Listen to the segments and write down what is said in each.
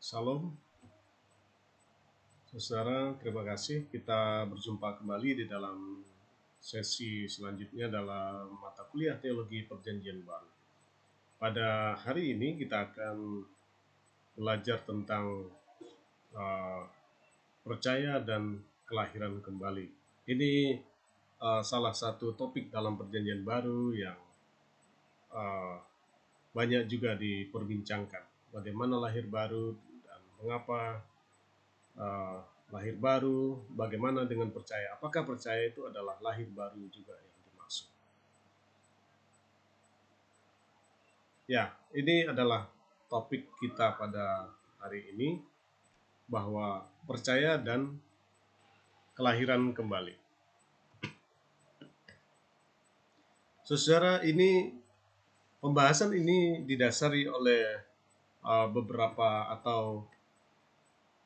Salam, saudara. Terima kasih. Kita berjumpa kembali di dalam sesi selanjutnya dalam mata kuliah Teologi Perjanjian Baru. Pada hari ini kita akan belajar tentang uh, percaya dan kelahiran kembali. Ini salah satu topik dalam Perjanjian Baru yang uh, banyak juga diperbincangkan. Bagaimana lahir baru dan mengapa uh, lahir baru, bagaimana dengan percaya? Apakah percaya itu adalah lahir baru juga yang dimaksud? Ya, ini adalah topik kita pada hari ini, bahwa percaya dan kelahiran kembali. Saudara, pembahasan ini didasari oleh beberapa atau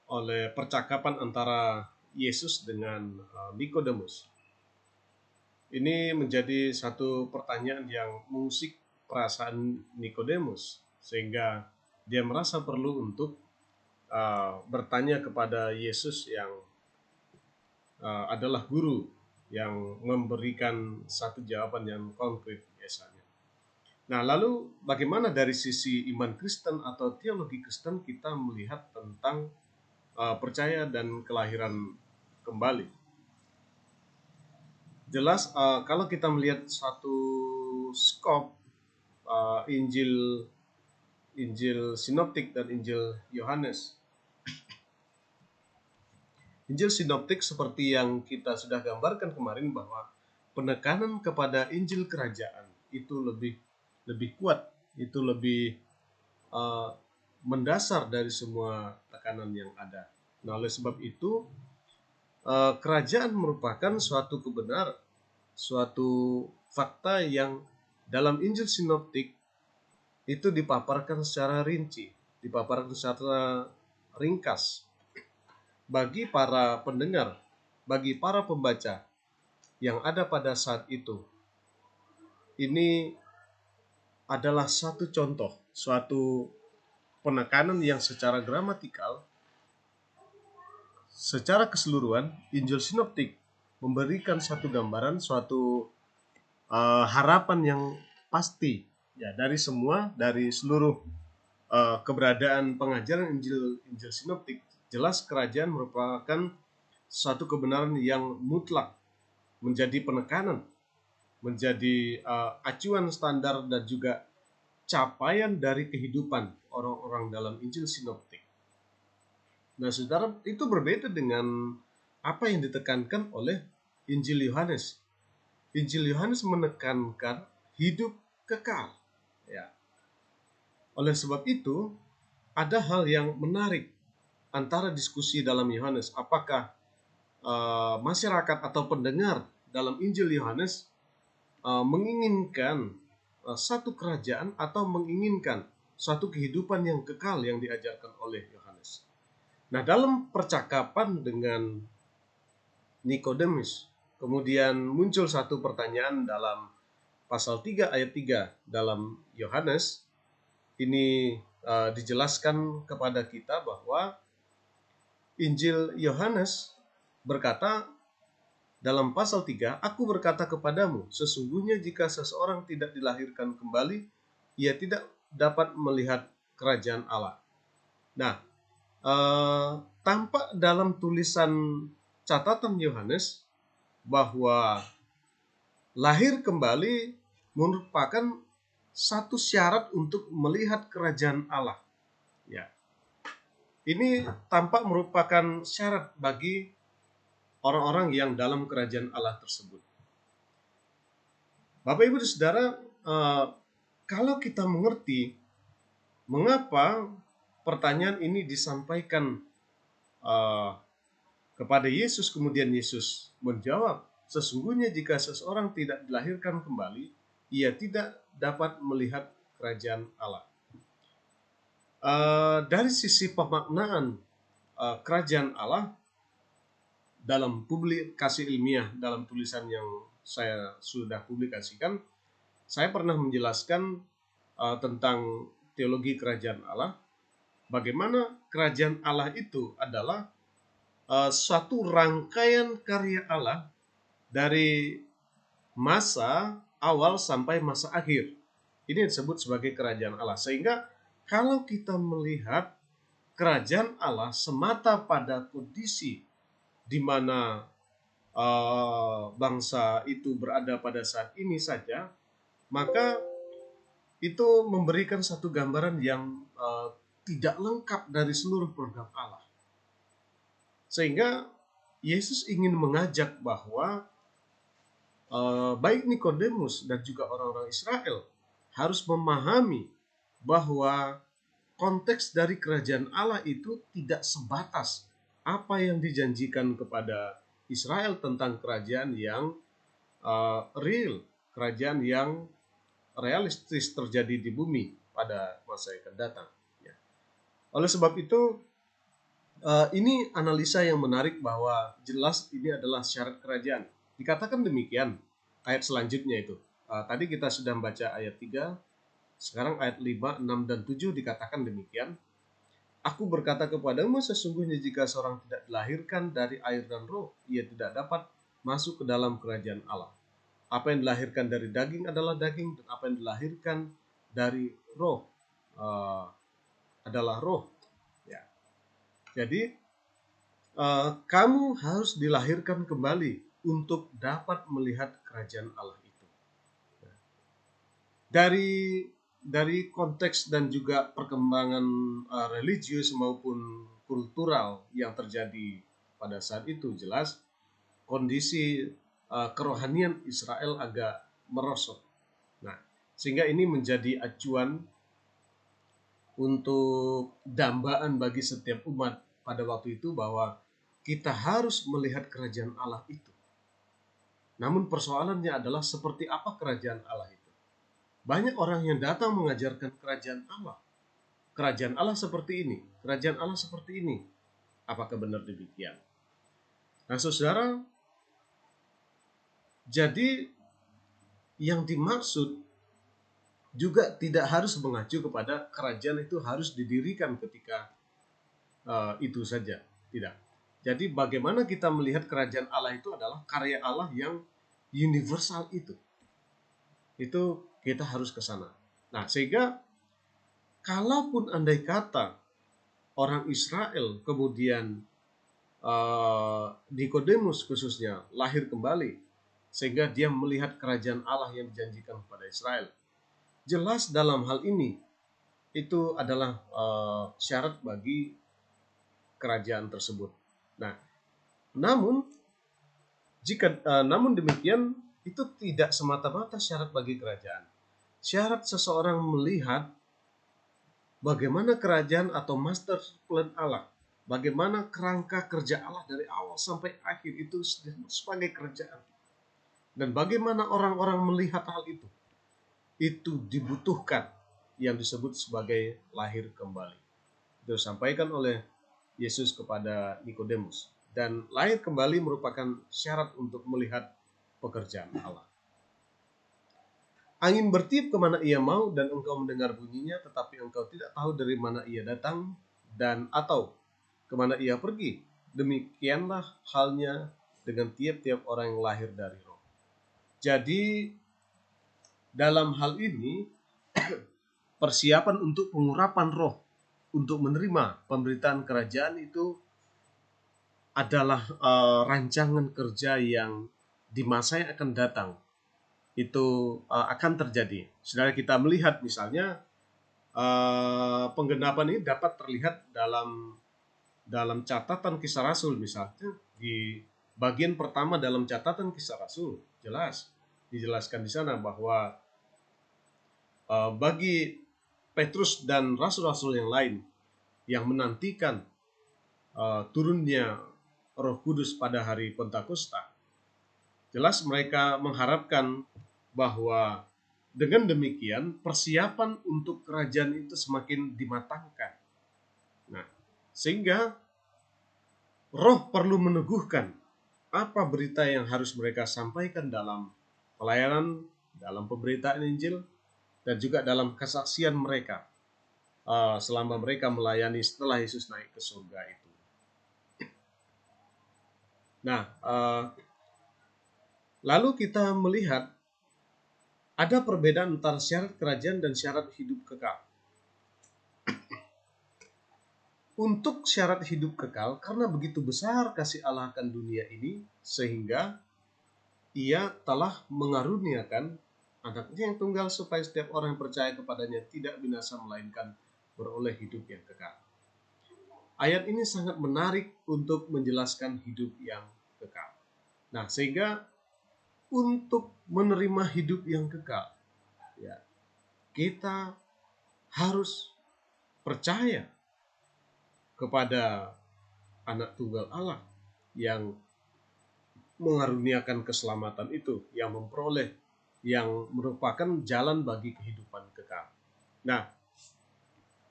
oleh percakapan antara Yesus dengan Nikodemus. Ini menjadi satu pertanyaan yang mengusik perasaan Nikodemus, sehingga dia merasa perlu untuk bertanya kepada Yesus yang adalah guru yang memberikan satu jawaban yang konkret biasanya. Nah, lalu bagaimana dari sisi iman Kristen atau teologi Kristen kita melihat tentang percaya dan kelahiran kembali? Jelas kalau kita melihat satu skop Injil Sinoptik dan Injil Yohanes. Injil Sinoptik seperti yang kita sudah gambarkan kemarin, bahwa penekanan kepada Injil Kerajaan itu lebih kuat, itu lebih mendasar dari semua tekanan yang ada. Nah, oleh sebab itu kerajaan merupakan suatu kebenaran, suatu fakta yang dalam Injil Sinoptik itu dipaparkan secara rinci, dipaparkan secara ringkas bagi para pendengar, bagi para pembaca yang ada pada saat itu. Ini adalah satu contoh, suatu penekanan yang secara gramatikal, secara keseluruhan Injil Sinoptik memberikan satu gambaran, suatu harapan yang pasti ya dari seluruh keberadaan pengajaran Injil Sinoptik. Jelas kerajaan merupakan satu kebenaran yang mutlak, menjadi penekanan, menjadi acuan standar dan juga capaian dari kehidupan orang-orang dalam Injil Sinoptik. Nah, saudara, itu berbeda dengan apa yang ditekankan oleh Injil Yohanes. Injil Yohanes menekankan hidup kekal. Ya. Oleh sebab itu, ada hal yang menarik antara diskusi dalam Yohanes. Apakah masyarakat atau pendengar dalam Injil Yohanes menginginkan satu kerajaan atau menginginkan satu kehidupan yang kekal yang diajarkan oleh Yohanes? Nah, dalam percakapan dengan Nikodemus, kemudian muncul satu pertanyaan dalam pasal 3 ayat 3 dalam Yohanes. Ini dijelaskan kepada kita bahwa Injil Yohanes berkata dalam pasal 3, "Aku berkata kepadamu, sesungguhnya jika seseorang tidak dilahirkan kembali, ia tidak dapat melihat kerajaan Allah." Nah, tampak dalam tulisan catatan Yohanes bahwa lahir kembali merupakan satu syarat untuk melihat kerajaan Allah. Ya. Ini tampak merupakan syarat bagi orang-orang yang dalam kerajaan Allah tersebut. Bapak, Ibu, dan Saudara, kalau kita mengerti mengapa pertanyaan ini disampaikan kepada Yesus, kemudian Yesus menjawab, "Sesungguhnya jika seseorang tidak dilahirkan kembali, ia tidak dapat melihat kerajaan Allah." Dari sisi pemaknaan kerajaan Allah dalam publikasi ilmiah, dalam tulisan yang saya sudah publikasikan, saya pernah menjelaskan tentang teologi kerajaan Allah. bagaimana kerajaan Allah itu adalah suatu rangkaian karya Allah dari masa awal sampai masa akhir. Ini disebut sebagai kerajaan Allah. Sehingga kalau kita melihat kerajaan Allah semata pada kondisi di mana bangsa itu berada pada saat ini saja, maka itu memberikan satu gambaran yang tidak lengkap dari seluruh program Allah. Sehingga Yesus ingin mengajak bahwa baik Nikodemus dan juga orang-orang Israel harus memahami bahwa konteks dari kerajaan Allah itu tidak sebatas apa yang dijanjikan kepada Israel tentang kerajaan yang real, kerajaan yang realistis terjadi di bumi pada masa yang akan datang. Ya. Oleh sebab itu, ini analisa yang menarik bahwa jelas ini adalah syarat kerajaan. Dikatakan demikian ayat selanjutnya itu. Tadi kita sudah membaca ayat 3, sekarang ayat 5, 6, dan 7 dikatakan demikian. Aku berkata kepadamu, sesungguhnya jika seorang tidak dilahirkan dari air dan roh, ia tidak dapat masuk ke dalam kerajaan Allah. Apa yang dilahirkan dari daging adalah daging, dan apa yang dilahirkan dari roh adalah roh. Ya. Jadi kamu harus dilahirkan kembali untuk dapat melihat kerajaan Allah itu. Dari konteks dan juga perkembangan religius maupun kultural yang terjadi pada saat itu, jelas kondisi kerohanian Israel agak merosot. Nah, sehingga ini menjadi acuan untuk dambaan bagi setiap umat pada waktu itu bahwa kita harus melihat kerajaan Allah itu. Namun persoalannya adalah seperti apa kerajaan Allah itu. Banyak orang yang datang mengajarkan kerajaan Allah. Kerajaan Allah seperti ini, kerajaan Allah seperti ini. Apakah benar demikian? Nah, saudara, jadi yang dimaksud juga tidak harus mengacu kepada kerajaan itu harus didirikan ketika itu saja. Tidak. Jadi bagaimana kita melihat kerajaan Allah itu adalah karya Allah yang universal itu. Itu kita harus ke sana. Nah, sehingga kalaupun andai kata orang Israel kemudian Nikodemus khususnya lahir kembali sehingga dia melihat kerajaan Allah yang dijanjikan kepada Israel. Jelas dalam hal ini itu adalah syarat bagi kerajaan tersebut. Nah, namun demikian itu tidak semata-mata syarat bagi kerajaan. Syarat seseorang melihat bagaimana kerajaan atau master plan Allah, bagaimana kerangka kerja Allah dari awal sampai akhir itu sebagai kerajaan. Dan bagaimana orang-orang melihat hal itu. Itu dibutuhkan yang disebut sebagai lahir kembali. Itu disampaikan oleh Yesus kepada Nikodemus. Dan lahir kembali merupakan syarat untuk melihat pekerjaan Allah. Angin bertiup kemana ia mau dan engkau mendengar bunyinya, tetapi engkau tidak tahu dari mana ia datang dan atau kemana ia pergi. Demikianlah halnya dengan tiap-tiap orang yang lahir dari roh. Jadi dalam hal ini persiapan untuk pengurapan roh untuk menerima pemberitaan kerajaan itu adalah rancangan kerja yang di masa yang akan datang itu akan terjadi. Saudara, kita melihat misalnya penggenapan ini dapat terlihat dalam catatan Kisah Rasul, misalnya di bagian pertama dalam catatan Kisah Rasul jelas dijelaskan di sana bahwa bagi Petrus dan rasul-rasul yang lain yang menantikan turunnya Roh Kudus pada hari Pentakosta, jelas mereka mengharapkan bahwa dengan demikian persiapan untuk kerajaan itu semakin dimatangkan. Nah, sehingga Roh perlu meneguhkan apa berita yang harus mereka sampaikan dalam pelayanan, dalam pemberitaan Injil, dan juga dalam kesaksian mereka selama mereka melayani setelah Yesus naik ke surga itu. Nah, lalu kita melihat ada perbedaan antara syarat kerajaan dan syarat hidup kekal. Untuk syarat hidup kekal, karena begitu besar kasih Allah akan dunia ini, sehingga Ia telah mengaruniakan anaknya yang tunggal supaya setiap orang yang percaya kepadanya tidak binasa melainkan beroleh hidup yang kekal. Ayat ini sangat menarik untuk menjelaskan hidup yang kekal. Nah, sehingga untuk menerima hidup yang kekal, ya, kita harus percaya kepada anak tunggal Allah yang mengaruniakan keselamatan itu, yang memperoleh, yang merupakan jalan bagi kehidupan kekal. Nah,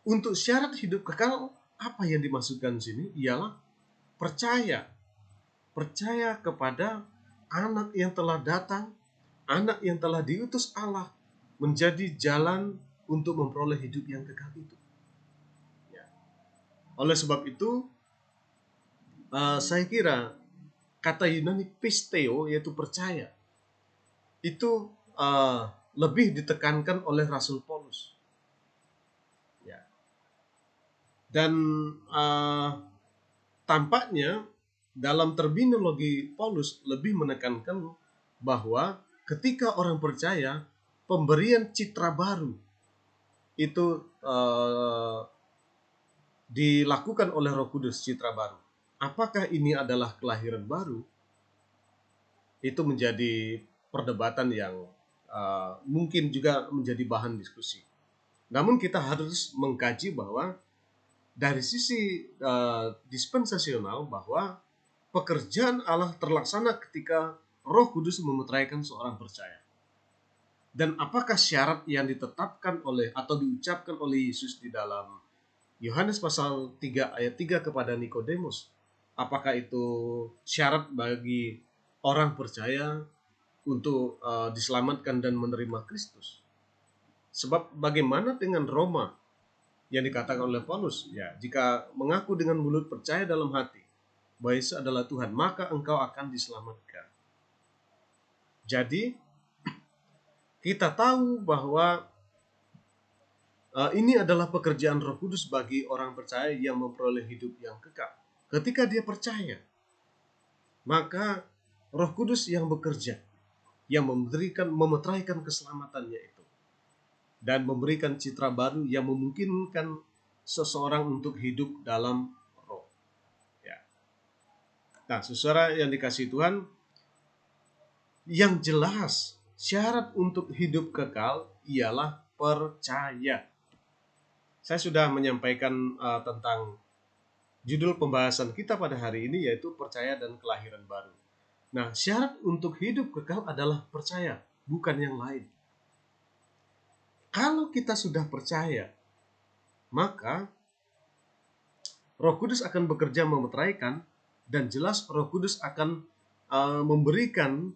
untuk syarat hidup kekal, apa yang dimaksudkan di sini ialah percaya. Percaya kepada anak yang telah datang, anak yang telah diutus Allah menjadi jalan untuk memperoleh hidup yang kekal itu. Ya. Oleh sebab itu, saya kira kata Yunani pisteo, yaitu percaya, itu lebih ditekankan oleh Rasul Paulus. Ya. Dan tampaknya dalam terminologi Paulus lebih menekankan bahwa ketika orang percaya, pemberian citra baru itu dilakukan oleh Roh Kudus, citra baru. Apakah ini adalah kelahiran baru? Itu menjadi perdebatan yang mungkin juga menjadi bahan diskusi. Namun kita harus mengkaji bahwa dari sisi dispensasional, bahwa pekerjaan Allah terlaksana ketika Roh Kudus memeteraikan seorang percaya. Dan apakah syarat yang ditetapkan oleh atau diucapkan oleh Yesus di dalam Yohanes pasal 3 ayat 3 kepada Nikodemus, apakah itu syarat bagi orang percaya untuk diselamatkan dan menerima Kristus? Sebab bagaimana dengan Roma yang dikatakan oleh Paulus, ya, jika mengaku dengan mulut, percaya dalam hati bahwa Yesus adalah Tuhan, maka engkau akan diselamatkan. Jadi kita tahu bahwa ini adalah pekerjaan Roh Kudus bagi orang percaya yang memperoleh hidup yang kekal. Ketika dia percaya, maka Roh Kudus yang bekerja, yang memeteraikan keselamatannya itu, dan memberikan citra baru yang memungkinkan seseorang untuk hidup dalam roh. Ya. Nah, saudara yang dikasihi Tuhan, yang jelas syarat untuk hidup kekal ialah percaya. Saya sudah menyampaikan tentang judul pembahasan kita pada hari ini, yaitu percaya dan kelahiran baru. Nah, syarat untuk hidup kekal adalah percaya, bukan yang lain. Kalau kita sudah percaya, maka Roh Kudus akan bekerja memeteraikan, dan jelas Roh Kudus akan memberikan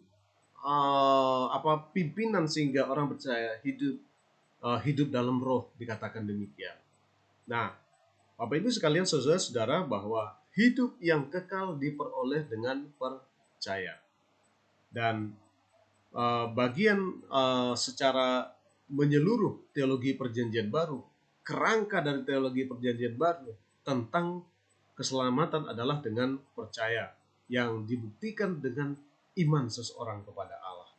pimpinan sehingga orang percaya hidup dalam roh, dikatakan demikian. Nah, Bapak Ibu sekalian, saudara-saudara, bahwa hidup yang kekal diperoleh dengan percaya. Dan bagian secara menyeluruh teologi perjanjian baru, kerangka dari teologi perjanjian baru tentang keselamatan adalah dengan percaya, yang dibuktikan dengan iman seseorang kepada Allah.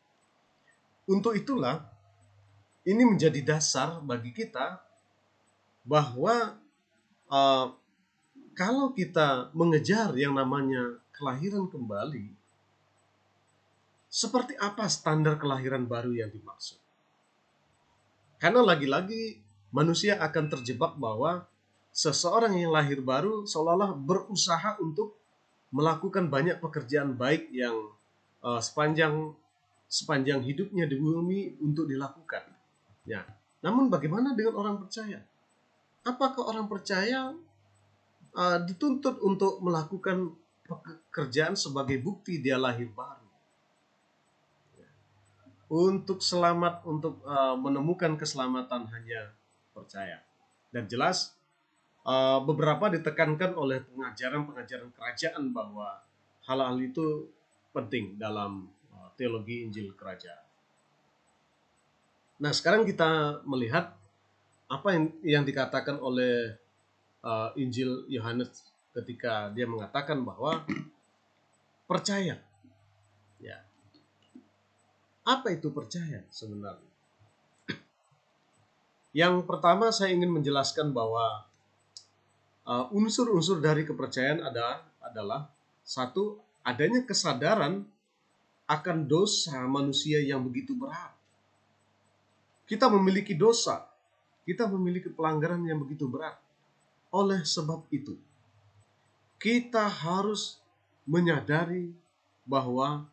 Untuk itulah ini menjadi dasar bagi kita bahwa kalau kita mengejar yang namanya kelahiran kembali, seperti apa standar kelahiran baru yang dimaksud? Karena lagi-lagi manusia akan terjebak bahwa seseorang yang lahir baru seolah-olah berusaha untuk melakukan banyak pekerjaan baik yang sepanjang hidupnya di bumi untuk dilakukan. Ya. Namun bagaimana dengan orang percaya? Apakah orang percaya dituntut untuk melakukan pekerjaan sebagai bukti dia lahir baru? Untuk selamat, untuk menemukan keselamatan hanya percaya. Dan jelas beberapa ditekankan oleh pengajaran-pengajaran kerajaan bahwa hal-hal itu penting dalam teologi Injil kerajaan. Nah, sekarang kita melihat apa yang dikatakan oleh Injil Yohanes ketika dia mengatakan bahwa percaya. Ya. Apa itu percaya sebenarnya? Yang pertama saya ingin menjelaskan bahwa unsur-unsur dari kepercayaan adalah satu, adanya kesadaran akan dosa manusia yang begitu berat. Kita memiliki dosa, kita memiliki pelanggaran yang begitu berat. Oleh sebab itu, kita harus menyadari bahwa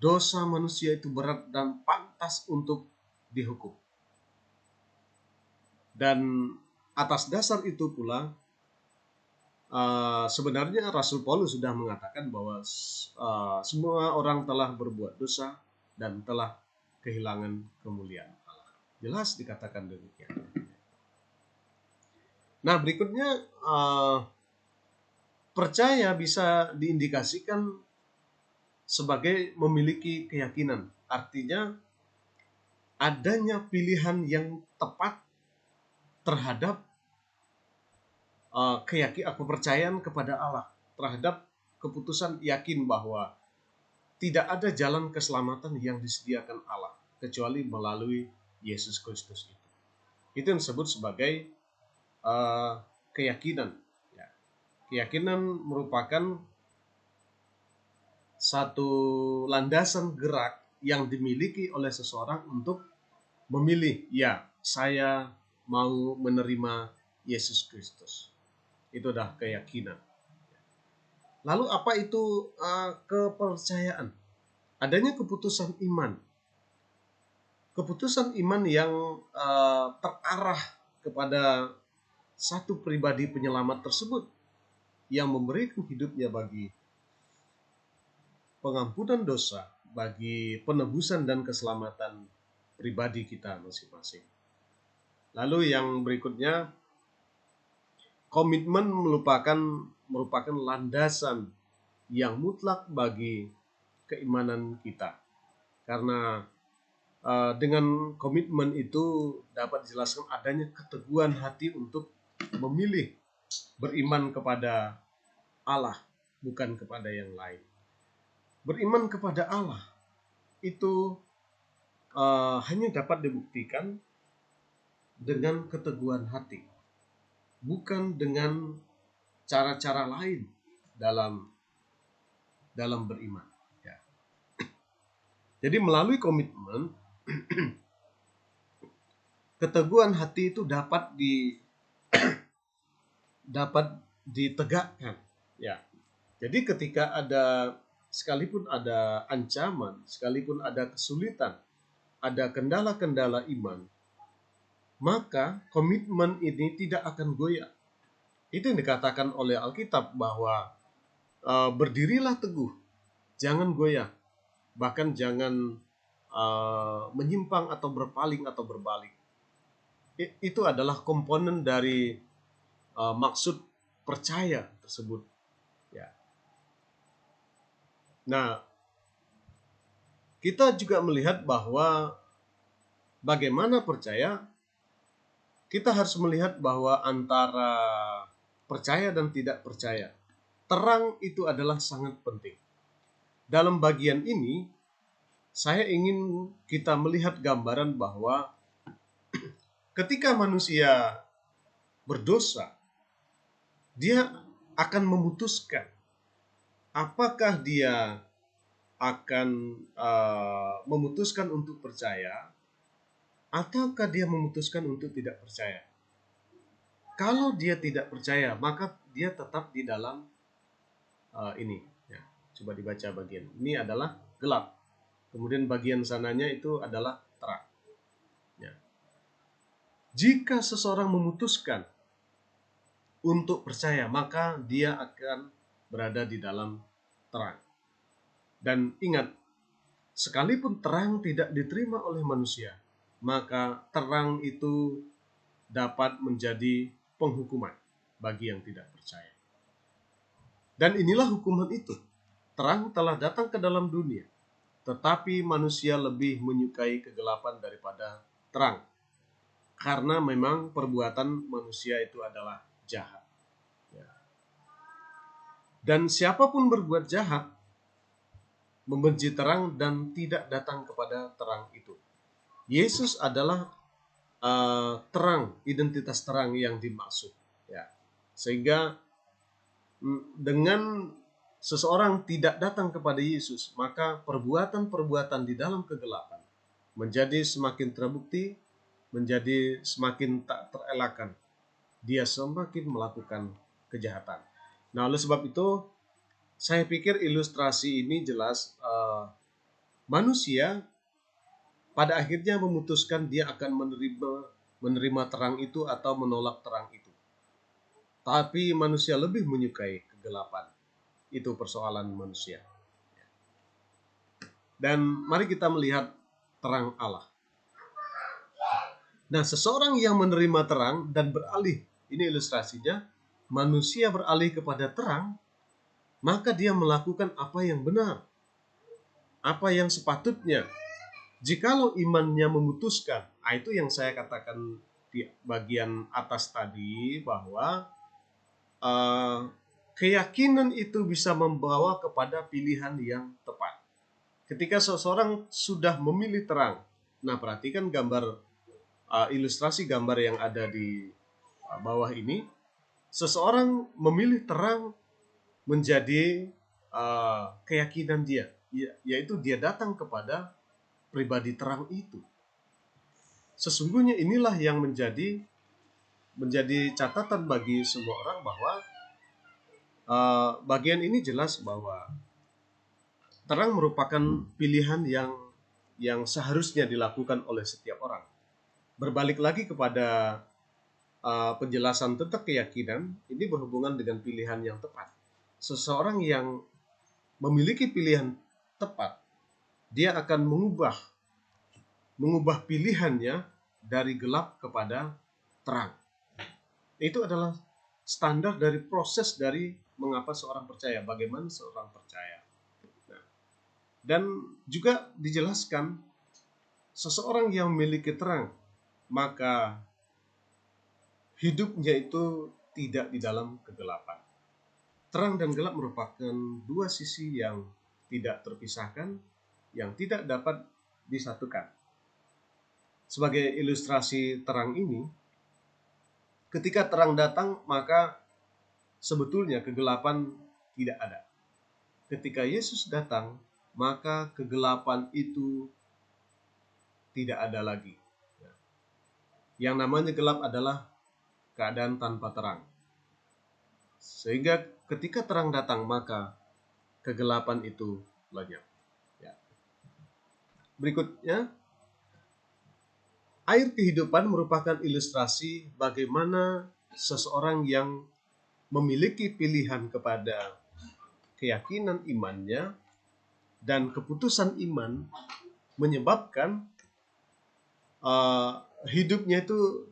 dosa manusia itu berat dan pantas untuk dihukum. Dan atas dasar itu pula, sebenarnya Rasul Paulus sudah mengatakan bahwa semua orang telah berbuat dosa dan telah kehilangan kemuliaan Allah. Jelas dikatakan demikian. Nah, berikutnya percaya bisa diindikasikan sebagai memiliki keyakinan. Artinya adanya pilihan yang tepat terhadap kepercayaan kepada Allah, terhadap keputusan yakin bahwa tidak ada jalan keselamatan yang disediakan Allah kecuali melalui Yesus Kristus itu. Itu yang disebut sebagai keyakinan. Ya. Keyakinan merupakan satu landasan gerak yang dimiliki oleh seseorang untuk memilih, ya, saya mau menerima Yesus Kristus. Itu adalah keyakinan. Lalu apa itu kepercayaan? Adanya keputusan iman. Keputusan iman yang terarah kepada satu pribadi penyelamat tersebut yang memberikan hidupnya bagi pengampunan dosa, bagi penebusan dan keselamatan pribadi kita masing-masing. Lalu yang berikutnya, komitmen merupakan landasan yang mutlak bagi keimanan kita. Karena dengan komitmen itu dapat dijelaskan adanya keteguhan hati untuk memilih beriman kepada Allah, bukan kepada yang lain. Beriman kepada Allah itu hanya dapat dibuktikan dengan keteguhan hati, bukan dengan cara-cara lain dalam beriman. Ya. Jadi melalui komitmen, keteguhan hati itu dapat ditegakkan. Ya. Jadi ketika sekalipun ada ancaman, sekalipun ada kesulitan, ada kendala-kendala iman, maka komitmen ini tidak akan goyah. Itu yang dikatakan oleh Alkitab bahwa berdirilah teguh, jangan goyah, bahkan jangan menyimpang atau berpaling atau berbalik. Itu adalah komponen dari maksud percaya tersebut. Ya. Nah, kita juga melihat bahwa bagaimana percaya, kita harus melihat bahwa antara percaya dan tidak percaya, terang itu adalah sangat penting. Dalam bagian ini, saya ingin kita melihat gambaran bahwa ketika manusia berdosa, dia akan memutuskan apakah dia akan memutuskan untuk percaya ataukah dia memutuskan untuk tidak percaya. Kalau dia tidak percaya, maka dia tetap di dalam ini. Ya, coba dibaca bagian ini adalah gelap. Kemudian bagian sananya itu adalah terang. Ya. Jika seseorang memutuskan untuk percaya, maka dia akan berada di dalam terang. Dan ingat, sekalipun terang tidak diterima oleh manusia, maka terang itu dapat menjadi penghukuman bagi yang tidak percaya. Dan inilah hukuman itu. Terang telah datang ke dalam dunia, tetapi manusia lebih menyukai kegelapan daripada terang. Karena memang perbuatan manusia itu adalah jahat. Dan siapapun berbuat jahat, membenci terang dan tidak datang kepada terang itu. Yesus adalah terang, identitas terang yang dimaksud. Ya. Sehingga dengan seseorang tidak datang kepada Yesus, maka perbuatan-perbuatan di dalam kegelapan menjadi semakin terbukti, menjadi semakin tak terelakkan. Dia semakin melakukan kejahatan. Nah, oleh sebab itu, saya pikir ilustrasi ini jelas manusia pada akhirnya memutuskan dia akan menerima terang itu atau menolak terang itu. Tapi manusia lebih menyukai kegelapan. Itu persoalan manusia. Dan mari kita melihat terang Allah. Nah, seseorang yang menerima terang dan beralih, ini ilustrasinya, manusia beralih kepada terang, maka dia melakukan apa yang benar, apa yang sepatutnya. Jikalau imannya memutuskan, itu yang saya katakan di bagian atas tadi, bahwa keyakinan itu bisa membawa kepada pilihan yang tepat. Ketika seseorang sudah memilih terang, nah perhatikan gambar ilustrasi gambar yang ada di bawah ini, seseorang memilih terang menjadi keyakinan dia, yaitu dia datang kepada pribadi terang itu. Sesungguhnya inilah yang menjadi catatan bagi semua orang bahwa bagian ini jelas bahwa terang merupakan pilihan yang seharusnya dilakukan oleh setiap orang. Berbalik lagi kepada penjelasan tentang keyakinan, ini berhubungan dengan pilihan yang tepat. Seseorang yang memiliki pilihan tepat, dia akan mengubah pilihannya dari gelap kepada terang. Itu adalah standar dari proses dari mengapa seorang percaya, bagaimana seorang percaya. Nah, dan juga dijelaskan seseorang yang memiliki terang, maka hidupnya itu tidak di dalam kegelapan. Terang dan gelap merupakan dua sisi yang tidak terpisahkan, yang tidak dapat disatukan. Sebagai ilustrasi terang ini, ketika terang datang, maka sebetulnya kegelapan tidak ada. Ketika Yesus datang, maka kegelapan itu tidak ada lagi. Yang namanya gelap adalah keadaan tanpa terang. Sehingga ketika terang datang, maka kegelapan itu lenyap. Ya. Berikutnya, air kehidupan merupakan ilustrasi bagaimana seseorang yang memiliki pilihan kepada keyakinan imannya dan keputusan iman menyebabkan hidupnya itu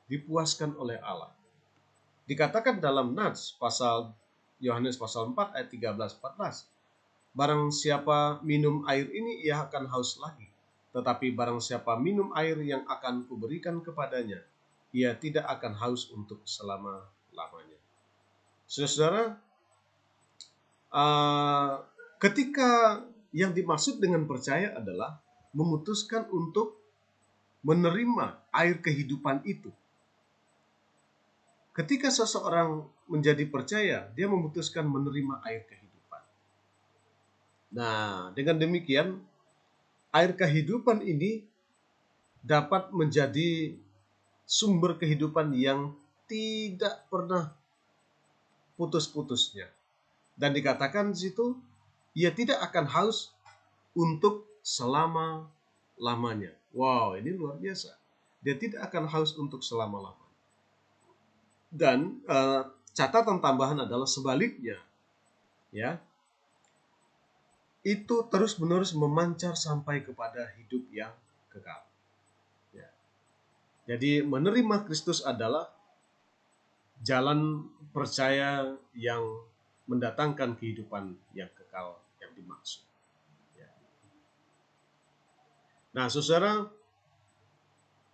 dipuaskan oleh Allah. Dikatakan dalam Nats pasal Yohanes pasal 4 ayat 13-14, barang siapa minum air ini ia akan haus lagi, tetapi barang siapa minum air yang akan kuberikan kepadanya, ia tidak akan haus untuk selama-lamanya. Saudara, ketika yang dimaksud dengan percaya adalah memutuskan untuk menerima air kehidupan itu. Ketika seseorang menjadi percaya, dia memutuskan menerima air kehidupan. Nah, dengan demikian, air kehidupan ini dapat menjadi sumber kehidupan yang tidak pernah putus-putusnya. Dan dikatakan di situ, ia tidak akan haus untuk selama-lamanya. Wow, ini luar biasa. Dia tidak akan haus untuk selama-lamanya. Dan catatan tambahan adalah sebaliknya, ya, itu terus-menerus memancar sampai kepada hidup yang kekal. Ya. Jadi menerima Kristus adalah jalan percaya yang mendatangkan kehidupan yang kekal yang dimaksud. Ya. Nah, saudara,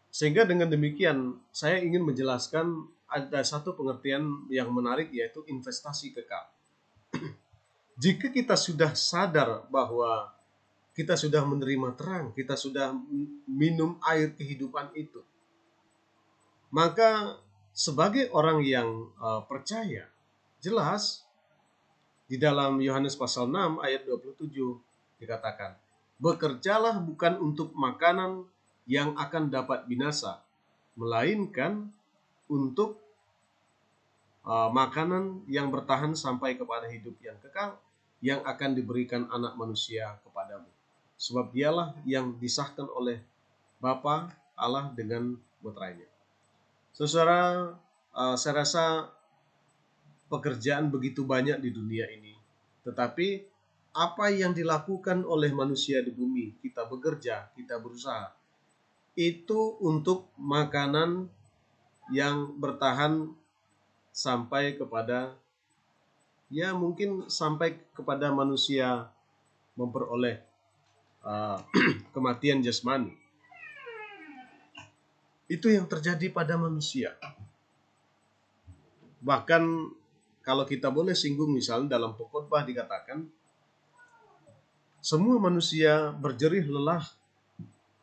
sehingga dengan demikian saya ingin menjelaskan ada satu pengertian yang menarik, yaitu investasi kekal. Jika kita sudah sadar bahwa kita sudah menerima terang, kita sudah minum air kehidupan itu, maka sebagai orang yang percaya, jelas di dalam Yohanes pasal 6 ayat 27 dikatakan, "Bekerjalah bukan untuk makanan yang akan dapat binasa, melainkan untuk makanan yang bertahan sampai kepada hidup yang kekal, yang akan diberikan Anak Manusia kepadamu. Sebab dialah yang disahkan oleh Bapa Allah dengan meterainya." Saudara, saya rasa pekerjaan begitu banyak di dunia ini, tetapi apa yang dilakukan oleh manusia di bumi, kita bekerja, kita berusaha, itu untuk makanan yang bertahan sampai kepada, ya mungkin sampai kepada manusia memperoleh kematian jasmani. Itu yang terjadi pada manusia. Bahkan kalau kita boleh singgung, misalnya dalam pengkhotbah dikatakan, semua manusia berjerih lelah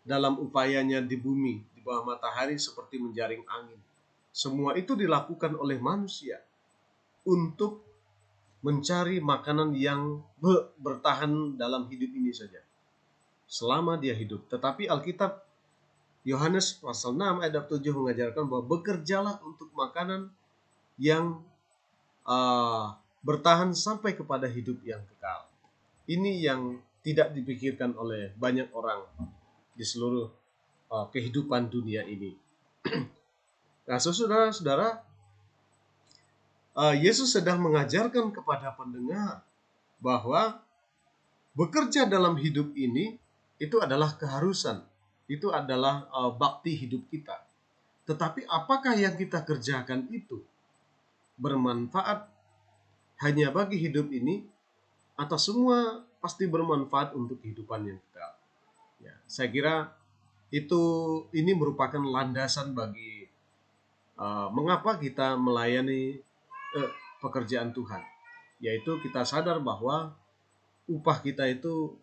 dalam upayanya di bumi, di bawah matahari seperti menjaring angin. Semua itu dilakukan oleh manusia untuk mencari makanan yang bertahan dalam hidup ini saja, selama dia hidup. Tetapi Alkitab Yohanes pasal 6 ayat 7 mengajarkan bahwa bekerjalah untuk makanan yang bertahan sampai kepada hidup yang kekal. Ini yang tidak dipikirkan oleh banyak orang di seluruh kehidupan dunia ini. Nah, saudara-saudara, Yesus sedang mengajarkan kepada pendengar bahwa bekerja dalam hidup ini itu adalah keharusan, itu adalah bakti hidup kita. Tetapi apakah yang kita kerjakan itu bermanfaat hanya bagi hidup ini, atau semua pasti bermanfaat untuk kehidupan yang kekal? Ya, saya kira ini merupakan landasan bagi mengapa kita melayani pekerjaan Tuhan, yaitu kita sadar bahwa upah kita itu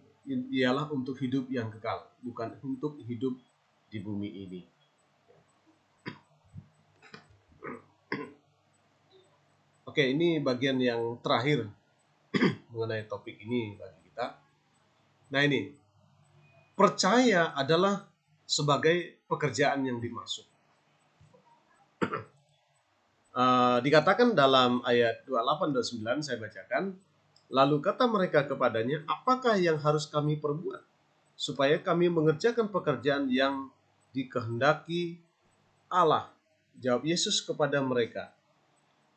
ialah untuk hidup yang kekal, bukan untuk hidup di bumi ini. Oke, ini bagian yang terakhir mengenai topik ini bagi kita. Nah, ini percaya adalah sebagai pekerjaan yang dimaksud. Dikatakan dalam ayat 28-29, saya bacakan. Lalu kata mereka kepadanya, apakah yang harus kami perbuat supaya kami mengerjakan pekerjaan yang dikehendaki Allah? Jawab Yesus kepada mereka,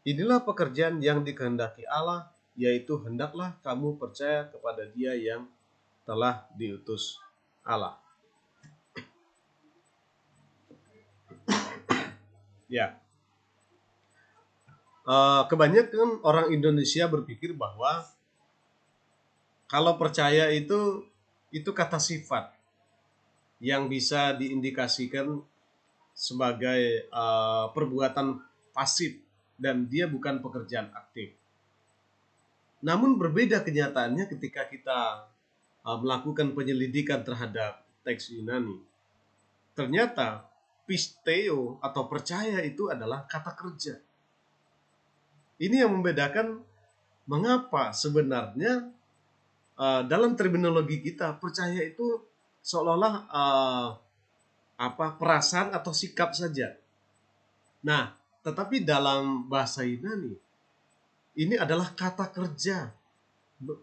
inilah pekerjaan yang dikehendaki Allah, yaitu hendaklah kamu percaya kepada Dia yang telah diutus Allah. Ya, kebanyakan orang Indonesia berpikir bahwa kalau percaya itu kata sifat yang bisa diindikasikan sebagai perbuatan pasif dan dia bukan pekerjaan aktif. Namun berbeda kenyataannya ketika kita melakukan penyelidikan terhadap teks Yunani. Ternyata pisteo atau percaya itu adalah kata kerja. Ini yang membedakan mengapa sebenarnya dalam terminologi kita percaya itu seolah-olah perasaan atau sikap saja. Nah, tetapi dalam bahasa Yunani ini adalah kata kerja,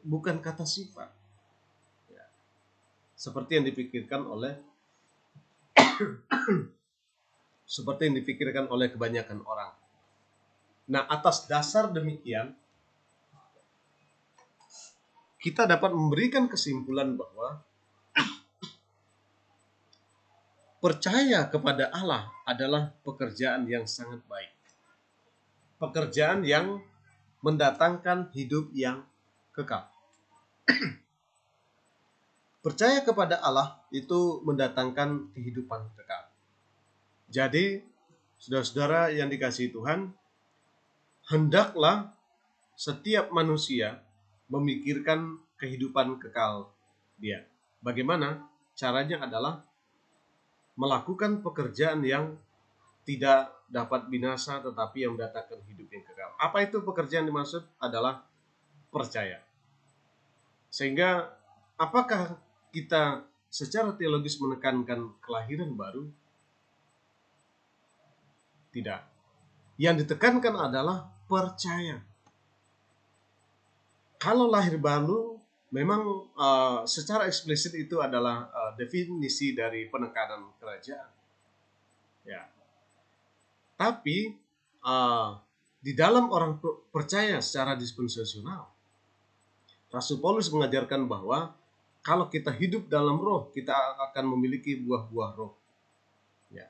bukan kata sifat. Ya. Seperti yang dipikirkan oleh kebanyakan orang. Nah, atas dasar demikian kita dapat memberikan kesimpulan bahwa percaya kepada Allah adalah pekerjaan yang sangat baik. Pekerjaan yang mendatangkan hidup yang kekal. Percaya kepada Allah itu mendatangkan kehidupan kekal. Jadi, saudara-saudara yang dikasihi Tuhan, hendaklah setiap manusia memikirkan kehidupan kekal dia. Bagaimana? Caranya adalah melakukan pekerjaan yang tidak dapat binasa tetapi yang mendatangkan hidup yang kekal. Apa itu pekerjaan dimaksud? Adalah percaya. Sehingga apakah kita secara teologis menekankan kelahiran baru? Tidak. Yang ditekankan adalah percaya. Kalau lahir baru, memang secara eksplisit itu adalah definisi dari penekanan kerajaan. Ya. Tapi di dalam orang percaya secara dispensasional, Rasul Paulus mengajarkan bahwa kalau kita hidup dalam roh, kita akan memiliki buah-buah roh. Ya.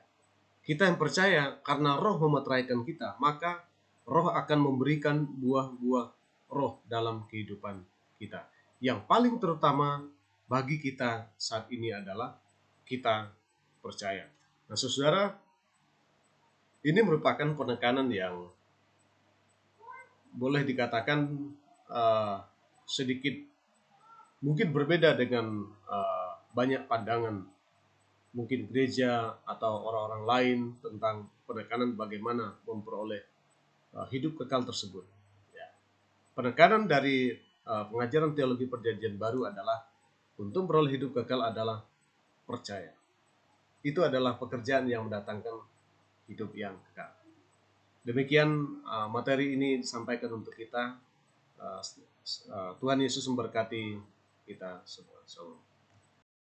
Kita yang percaya karena roh memeteraikan kita, maka roh akan memberikan buah-buah roh dalam kehidupan kita. Yang paling terutama bagi kita saat ini adalah kita percaya. Nah, saudara, ini merupakan penekanan yang boleh dikatakan sedikit mungkin berbeda dengan banyak pandangan mungkin gereja atau orang-orang lain tentang penekanan bagaimana memperoleh hidup kekal tersebut. Ya. Penekanan dari pengajaran teologi perjanjian baru adalah untuk memperoleh hidup kekal adalah percaya. Itu adalah pekerjaan yang mendatangkan hidup yang kekal. Demikian materi ini disampaikan untuk kita. Tuhan Yesus memberkati kita semua.